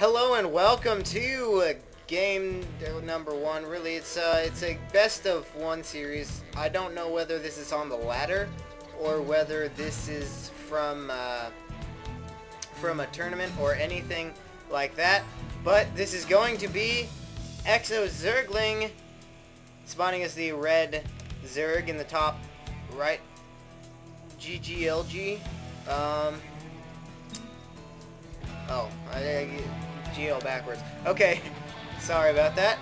Hello and welcome to game number one. Really, it's a best of one series. I don't know whether this is on the ladder or whether this is from a tournament or anything like that. But this is going to be xOZergling, spawning as the red Zerg in the top right. GGLG. Oh, GL backwards. Okay, sorry about that.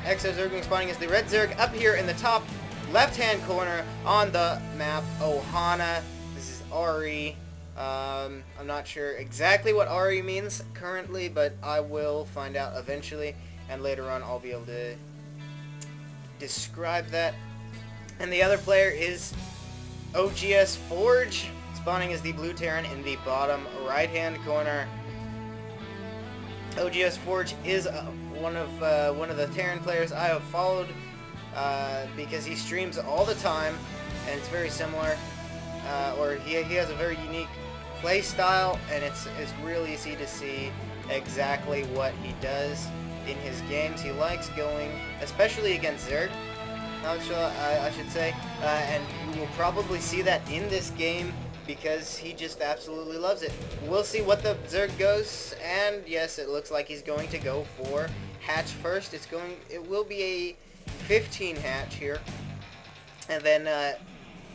xOZergling spawning as the red Zerg up here in the top left-hand corner on the map Ohana. This is Ari. I'm not sure exactly what Ari means currently, but I will find out eventually, and later on I'll be able to describe that. And the other player is oGsForGG, spawning as the blue Terran in the bottom right-hand corner. oGsForGG is one of the Terran players I have followed because he streams all the time, and it's very similar, or he has a very unique play style, and it's really easy to see exactly what he does in his games. He likes going, especially against Zerg, I should say, and you will probably see that in this game because he just absolutely loves it. We'll see what the Zerg goes, and yes, it looks like he's going to go for hatch first. It will be a 15 hatch here, and then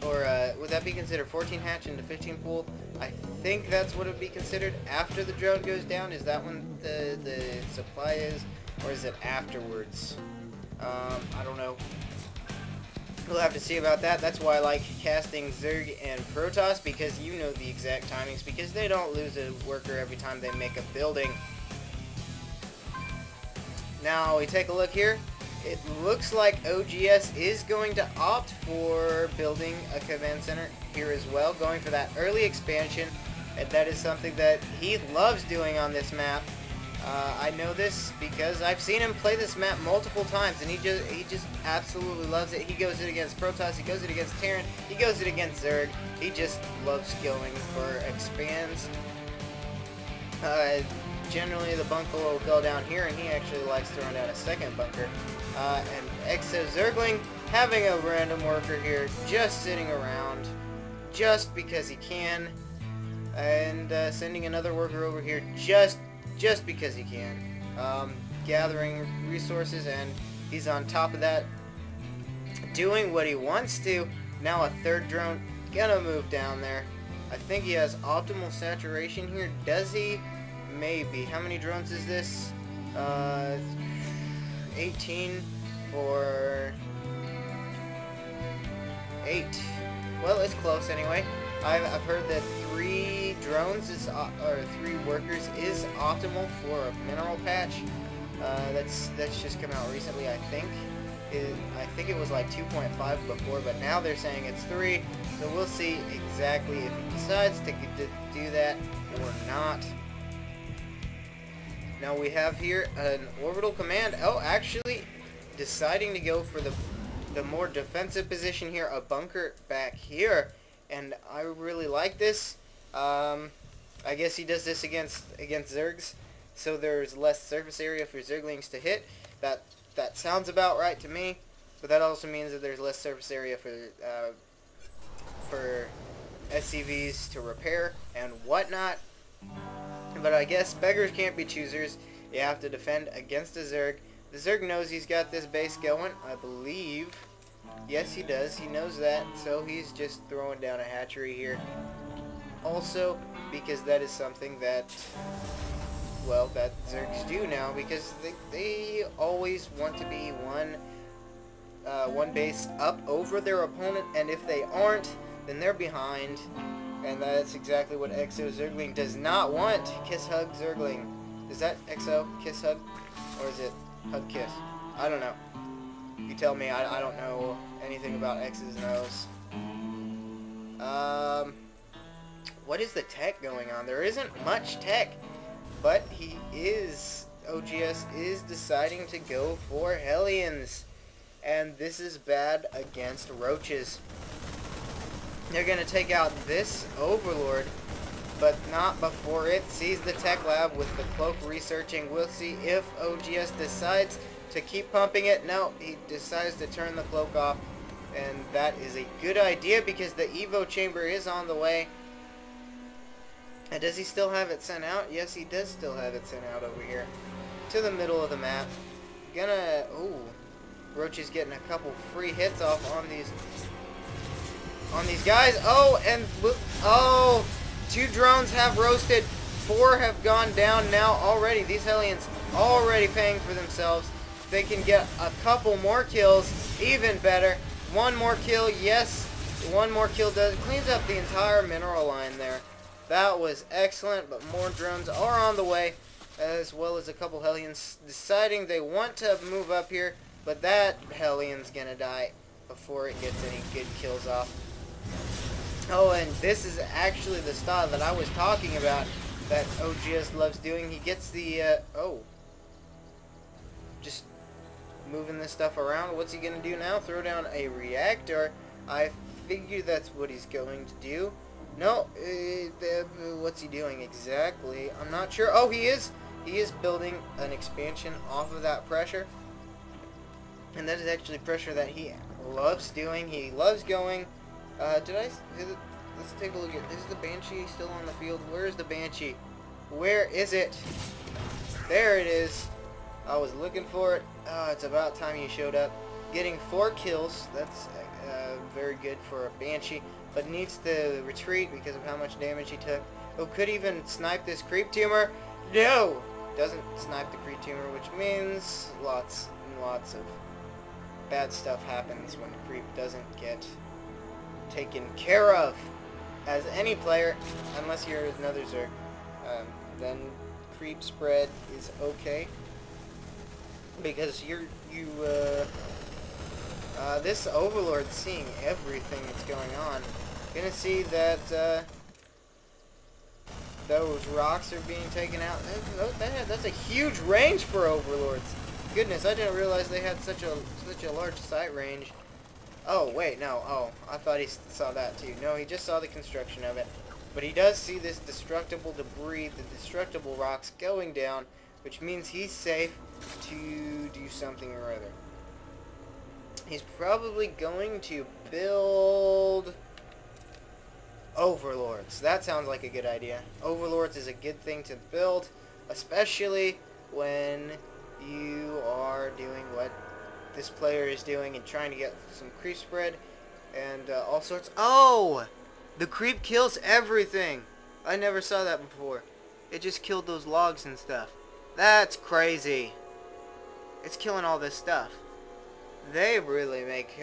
would that be considered 14 hatch into 15 pool? I think that's what it would be considered after the drone goes down. Is that when the supply is, or is it afterwards? I don't know. We'll have to see about that. That's why I like casting Zerg and Protoss, because you know the exact timings, because they don't lose a worker every time they make a building. Now we take a look here. It looks like OGS is going to opt for building a command center here as well, going for that early expansion, and that is something that he loves doing on this map. I know this because I've seen him play this map multiple times, and he just absolutely loves it. He goes it against Protoss, he goes it against Terran, he goes it against Zerg. He just loves going for expands. Generally the bunker will go down here, and he actually likes throwing down a second bunker. And xOZergling having a random worker here, just sitting around, just because he can, and sending another worker over here just because he can, gathering resources, and he's on top of that doing what he wants to. Now a third drone gonna move down there. I think he has optimal saturation here. Does he? Maybe. How many drones is this? 18 for 8. Well, it's close anyway. I've heard that 3 drones is, or 3 workers is optimal for a mineral patch. That's just come out recently, I think. I think it was like 2.5 before, but now they're saying it's 3. So we'll see exactly if he decides to do that or not. Now we have here an orbital command. Oh, actually deciding to go for the more defensive position here, a bunker back here. And I really like this. I guess he does this against Zergs, so there's less surface area for Zerglings to hit. That sounds about right to me, but that also means that there's less surface area for SCVs to repair and whatnot. But I guess beggars can't be choosers. You have to defend against a Zerg. The Zerg knows he's got this base going, I believe. Yes, he does. He knows that, so he's just throwing down a hatchery here. Also, because that is something that, well, that Zergs do now, because they always want to be one base up over their opponent, and if they aren't, then they're behind. And that's exactly what xOZergling does not want. Kiss Hug Zergling. Is that XO Kiss Hug? Or is it Hug Kiss? I don't know. You tell me. I don't know anything about X's and O's. What is the tech going on? There isn't much tech, but OGS is deciding to go for Hellions. And this is bad against Roaches. They're going to take out this Overlord, but not before it sees the tech lab with the cloak researching. We'll see if OGS decides to keep pumping it. No, he decides to turn the cloak off, and that is a good idea because the Evo chamber is on the way. And does he still have it sent out? Yes, he does still have it sent out over here to the middle of the map. Gonna, ooh, Roach is getting a couple free hits off on these guys. Oh, and oh, 2 drones have roasted, 4 have gone down now already. These Hellions already paying for themselves. If they can get a couple more kills, even better. 1 more kill, yes, 1 more kill cleans up the entire mineral line there. That was excellent, but more drones are on the way, as well as a couple Hellions deciding they want to move up here, but that Hellion's gonna die before it gets any good kills off. Oh, and this is actually the style that I was talking about that OGS loves doing. He gets the, oh, just moving this stuff around. What's he gonna do now? Throw down a reactor. I figure that's what he's going to do. No, what's he doing exactly? I'm not sure. Oh, he is building an expansion off of that pressure. And that is actually pressure that he loves doing. He loves going. Let's take a look at, is the Banshee still on the field? Where is the Banshee? Where is it? There it is. I was looking for it. It's about time you showed up. Getting 4 kills. That's very good for a Banshee, but needs to retreat because of how much damage he took. Oh, could even snipe this creep tumor. No! Doesn't snipe the creep tumor, which means lots and lots of bad stuff happens when creep doesn't get taken care of. As any player, unless you're another Zerg, then creep spread is okay. Because this Overlord's seeing everything that's going on. Gonna see that those rocks are being taken out. That's a huge range for Overlords. Goodness, I didn't realize they had such a large sight range. Oh wait, no. Oh, I thought he saw that too. No, he just saw the construction of it. But he does see this destructible debris, the destructible rocks going down, which means he's safe to do something or other. He's probably going to build Overlords. That sounds like a good idea. Overlords is a good thing to build, especially when you are doing what this player is doing and trying to get some creep spread and all sorts. Oh! The creep kills everything! I never saw that before. It just killed those logs and stuff. That's crazy. It's killing all this stuff. They really make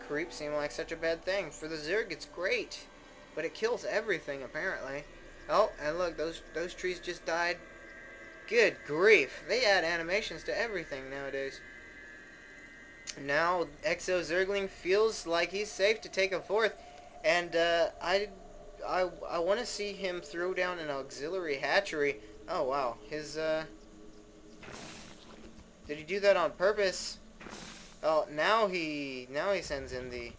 creep seem like such a bad thing. For the Zerg, it's great, but it kills everything apparently. Oh, and look, those trees just died. Good grief! They add animations to everything nowadays. Now xOZergling feels like he's safe to take a 4th, and I want to see him throw down an auxiliary hatchery. Oh wow, his did he do that on purpose? Oh, now he sends in the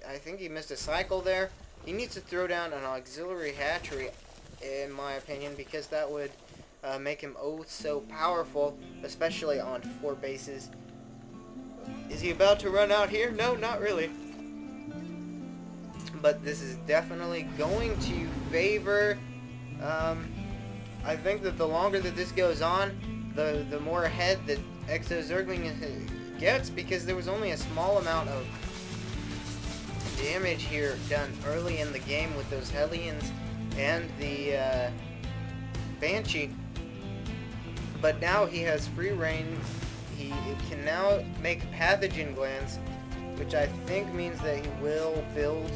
I think he missed a cycle there. He needs to throw down an auxiliary hatchery, in my opinion, because that would make him oh so powerful, especially on 4 bases. Is he about to run out here? No, not really. But this is definitely going to favor, I think that the longer that this goes on, the more ahead that xOZergling gets, because there was only a small amount of damage here done early in the game with those Hellions and the Banshee. But now he has free reign. He can now make pathogen glands, which I think means that he will build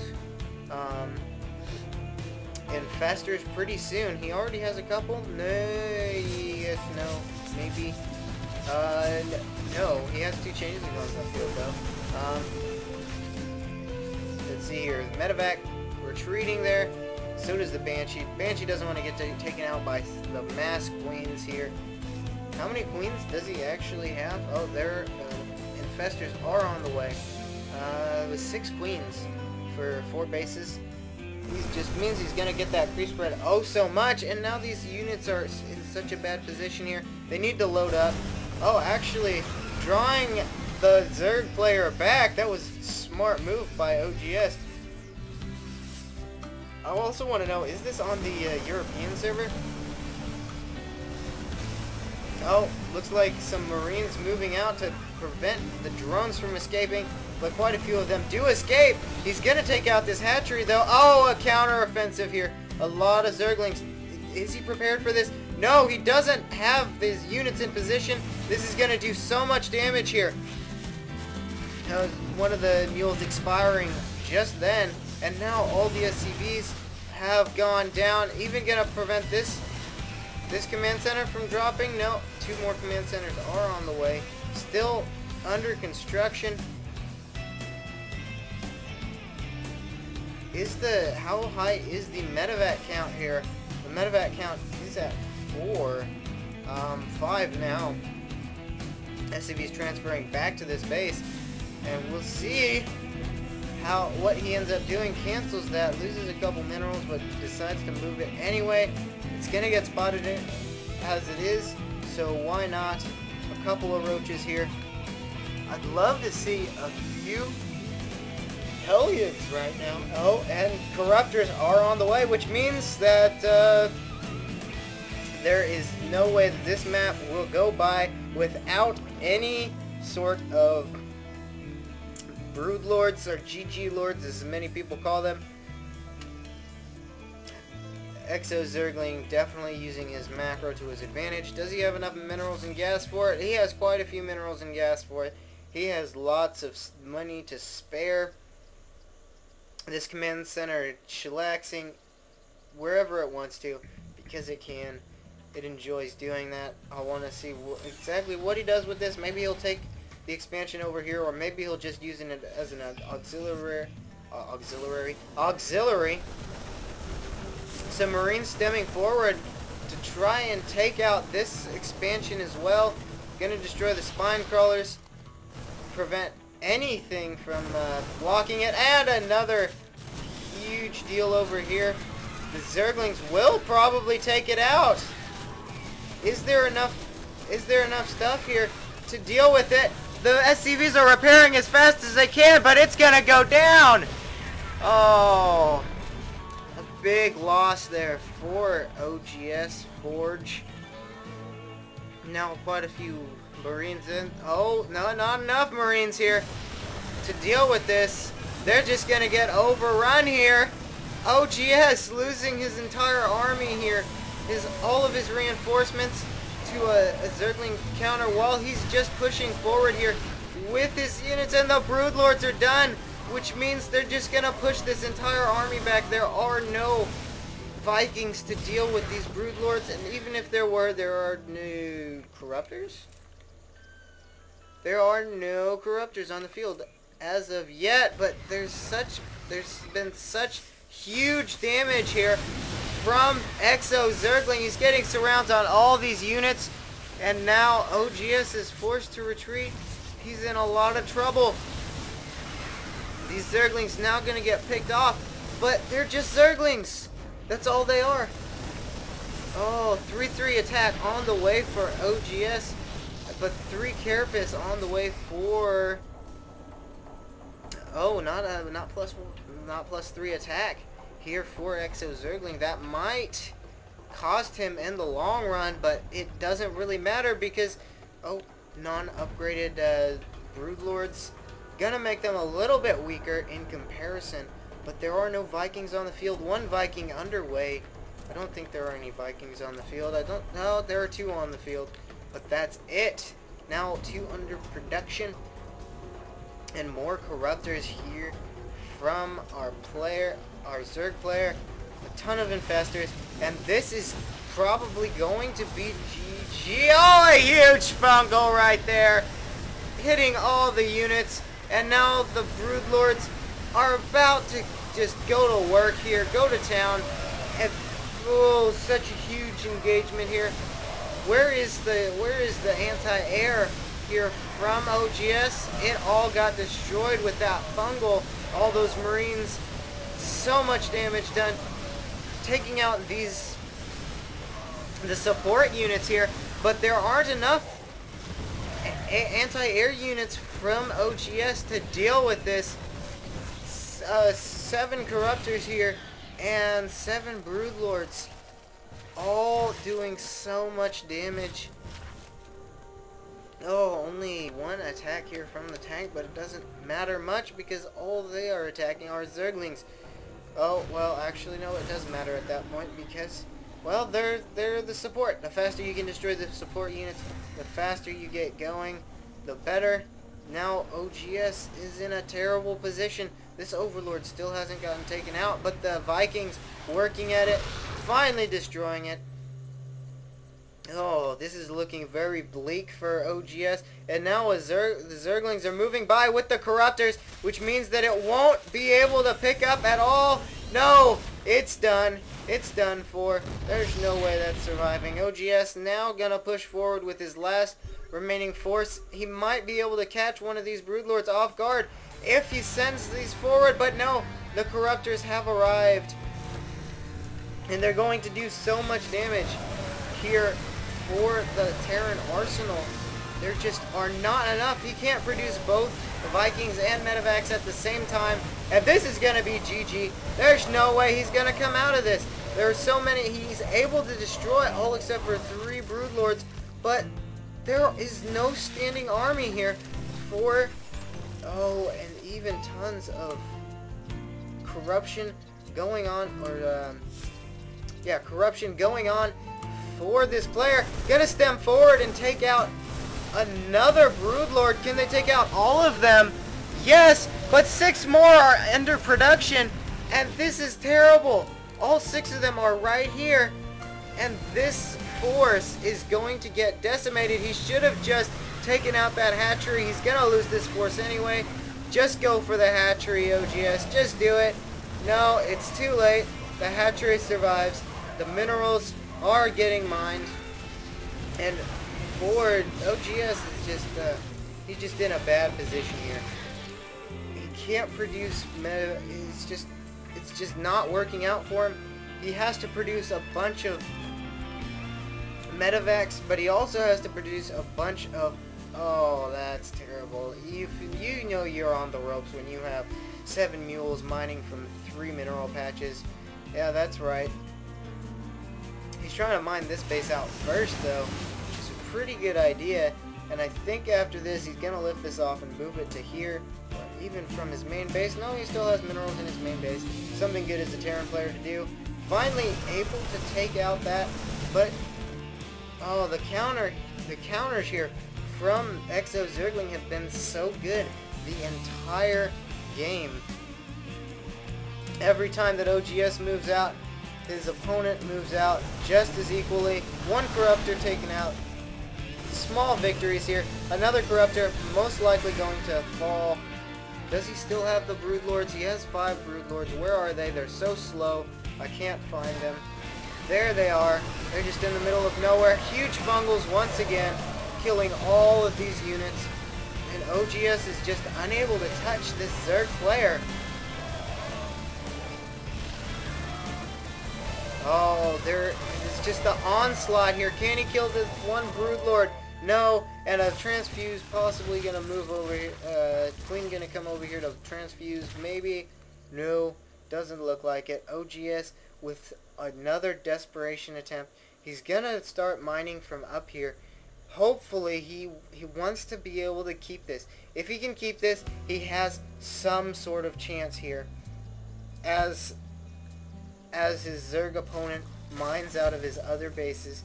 infestors pretty soon. He already has a couple. No, yes, no, maybe. No, he has 2 changes of guns on the field though. Let's see here. Medevac retreating there. So does the Banshee. Banshee doesn't want to get taken out by the mass queens here. How many queens does he actually have? Oh, their infestors are on the way. With 6 queens for 4 bases. He just means he's gonna get that creep spread oh so much, and now these units are in such a bad position here. They need to load up. Oh, actually, drawing the Zerg player back. That was a smart move by OGS. I also want to know, is this on the European server? Oh, looks like some Marines moving out to prevent the drones from escaping, but quite a few of them do escape. He's going to take out this hatchery, though. Oh, a counter-offensive here. A lot of Zerglings. Is he prepared for this? No, he doesn't have his units in position. This is going to do so much damage here. That was one of the mules expiring just then, and now all the SCVs have gone down. Even going to prevent this command center from dropping? No, 2 more command centers are on the way. Still under construction. How high is the medevac count here? The medevac count is at 4. 5 now. SCV's transferring back to this base, and we'll see what he ends up doing. Cancels that, loses a couple minerals, but decides to move it anyway. It's gonna get spotted in as it is, so why not? A couple of roaches here. I'd love to see a few Hellions right now. Oh, and Corruptors are on the way, which means that there is no way that this map will go by without any sort of Broodlords, or GG Lords, as many people call them. xOZergling definitely using his macro to his advantage. Does he have enough minerals and gas for it? He has quite a few minerals and gas for it. He has lots of money to spare. This command center chillaxing wherever it wants to, because it can. It enjoys doing that. I want to see exactly what he does with this. Maybe he'll take the expansion over here, or maybe he'll just use it as an auxiliary. Some Marines stemming forward to try and take out this expansion as well. Gonna destroy the spine crawlers, prevent anything from blocking it, and another huge deal over here. The Zerglings will probably take it out. Is there enough stuff here to deal with it? The SCVs are repairing as fast as they can, but it's gonna go down. Oh, a big loss there for oGsForGG. Now quite a few Marines in. Oh, no, not enough Marines here to deal with this. They're just gonna get overrun here. oGS losing his entire army here. All of his reinforcements to a Zergling counter while he's just pushing forward here with his units, and the Broodlords are done, which means they're just gonna push this entire army back. There are no Vikings to deal with these Broodlords, and even if there were, there are no Corruptors? There are no Corruptors on the field as of yet, but there's been such huge damage here from xOZergling. He's getting surrounds on all these units, and now oGS is forced to retreat. He's in a lot of trouble. These Zerglings now gonna get picked off, but they're just Zerglings. That's all they are. Oh, 3-3 attack on the way for oGS, but 3 Carapace on the way for. Oh, not plus 3 attack here for xOZergling. That might cost him in the long run, but it doesn't really matter because non-upgraded Broodlords gonna make them a little bit weaker in comparison. But there are no Vikings on the field. 1 Viking underway. I don't think there are any Vikings on the field. No, there are 2 on the field, but that's it. Now 2 under production, and more Corruptors here from our Zerg player. A ton of Infestors, and this is probably going to be GG. Oh, a huge fungal right there, hitting all the units, and now the Broodlords are about to just go to work here, go to town, and oh, such a huge engagement here. Where is the anti-air here from oGS? It all got destroyed with that fungal. All those Marines so much damage done, taking out the support units here, but there aren't enough anti-air units from OGS to deal with this. 7 Corruptors here and 7 Broodlords, all doing so much damage. Oh, only one attack here from the tank, but it doesn't matter much because all they are attacking are Zerglings. Oh, well, actually, no, it does matter at that point because, well, they're the support. The faster you can destroy the support units, the faster you get going, the better. Now, OGS is in a terrible position. This Overlord still hasn't gotten taken out, but the Vikings working at it, finally destroying it. Oh, this is looking very bleak for OGS. And now the Zerglings are moving by with the Corruptors, which means that it won't be able to pick up at all. No, it's done. It's done for. There's no way that's surviving. OGS now gonna push forward with his last remaining force. He might be able to catch one of these Broodlords off guard if he sends these forward, but no, the Corruptors have arrived. And they're going to do so much damage here for the Terran arsenal. There just are not enough. He can't produce both the Vikings and Medivacs at the same time. And this is going to be GG. There's no way he's going to come out of this. There are so many. He's able to destroy all except for 3 Broodlords. But there is no standing army here for... Oh, and even tons of corruption going on. Yeah, corruption going on for this player. Gonna stem forward and take out another Broodlord. Can they take out all of them? Yes, but 6 more are under production, and this is terrible. All 6 of them are right here, and this force is going to get decimated. He should have just taken out that hatchery. He's gonna lose this force anyway. Just go for the hatchery, OGS. Just do it. No, it's too late. The hatchery survives. The minerals are getting mined, and Ford OGS is just he's just in a bad position here. He can't produce it's just not working out for him. He has to produce a bunch of Medivacs, but he also has to produce a bunch of... Oh, that's terrible. You know you're on the ropes when you have 7 mules mining from 3 mineral patches. Yeah, that's right. He's trying to mine this base out first, though, which is a pretty good idea. And I think after this, he's going to lift this off and move it to here, or even from his main base. No, he still has minerals in his main base. Something good as a Terran player to do. Finally able to take out that, but... Oh, the counters here from xOZergling have been so good the entire game. Every time that OGS moves out, his opponent moves out just as equally. 1 Corruptor taken out. Small victories here. Another Corruptor most likely going to fall. Does he still have the Broodlords? He has 5 Broodlords. Where are they? They're so slow. I can't find them. There they are. They're just in the middle of nowhere. Huge fungals once again, killing all of these units. And OGS is just unable to touch this Zerg player. Oh, there is just the onslaught here. Can he kill this 1 Broodlord? No. And a transfuse possibly going to move over here. Queen going to come over here to transfuse. Maybe. No. Doesn't look like it. OGS with another desperation attempt. He's going to start mining from up here. Hopefully he wants to be able to keep this. If he can keep this, he has some sort of chance here. As his Zerg opponent mines out of his other bases.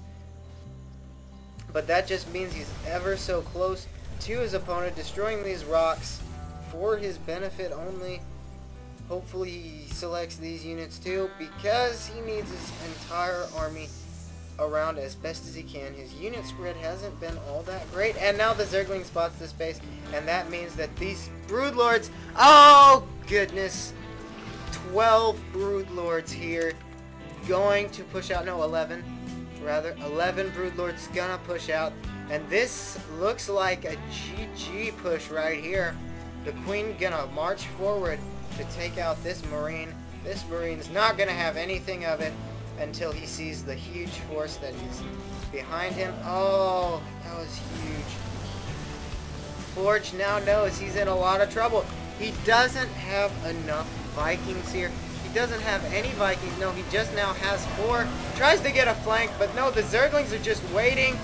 But that just means he's ever so close to his opponent, destroying these rocks for his benefit only. Hopefully he selects these units too, because he needs his entire army around as best as he can. His unit spread hasn't been all that great, and now the Zergling spots this base, and that means that these Broodlords... Oh, goodness. 12 Broodlords here, going to push out, no, 11, rather, 11 Broodlords gonna push out, and this looks like a GG push right here. The Queen gonna march forward to take out this Marine, This Marine's not going to have anything of it until he sees the huge force that is behind him. Oh, that was huge. Forge now knows he's in a lot of trouble. He doesn't have enough Vikings here. He doesn't have any Vikings. No, he just now has 4. Tries to get a flank, but no, the Zerglings are just waiting.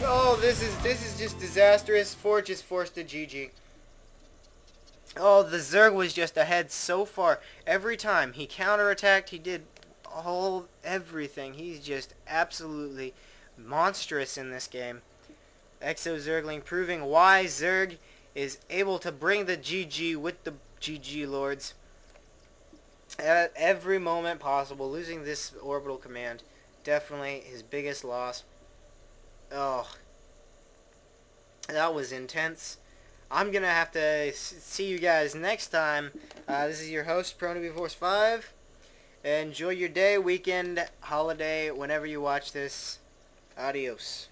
Oh, this is just disastrous. Forge is forced to GG. Oh, the Zerg was just ahead so far. Every time he counterattacked, he did everything. He's just absolutely monstrous in this game. xOZergling proving why Zerg is able to bring the GG with the GG Lords at every moment possible. Losing this orbital command, definitely his biggest loss. Oh, that was intense. I'm going to have to see you guys next time. This is your host, ProNewbieForce5. Enjoy your day, weekend, holiday, whenever you watch this. Adios.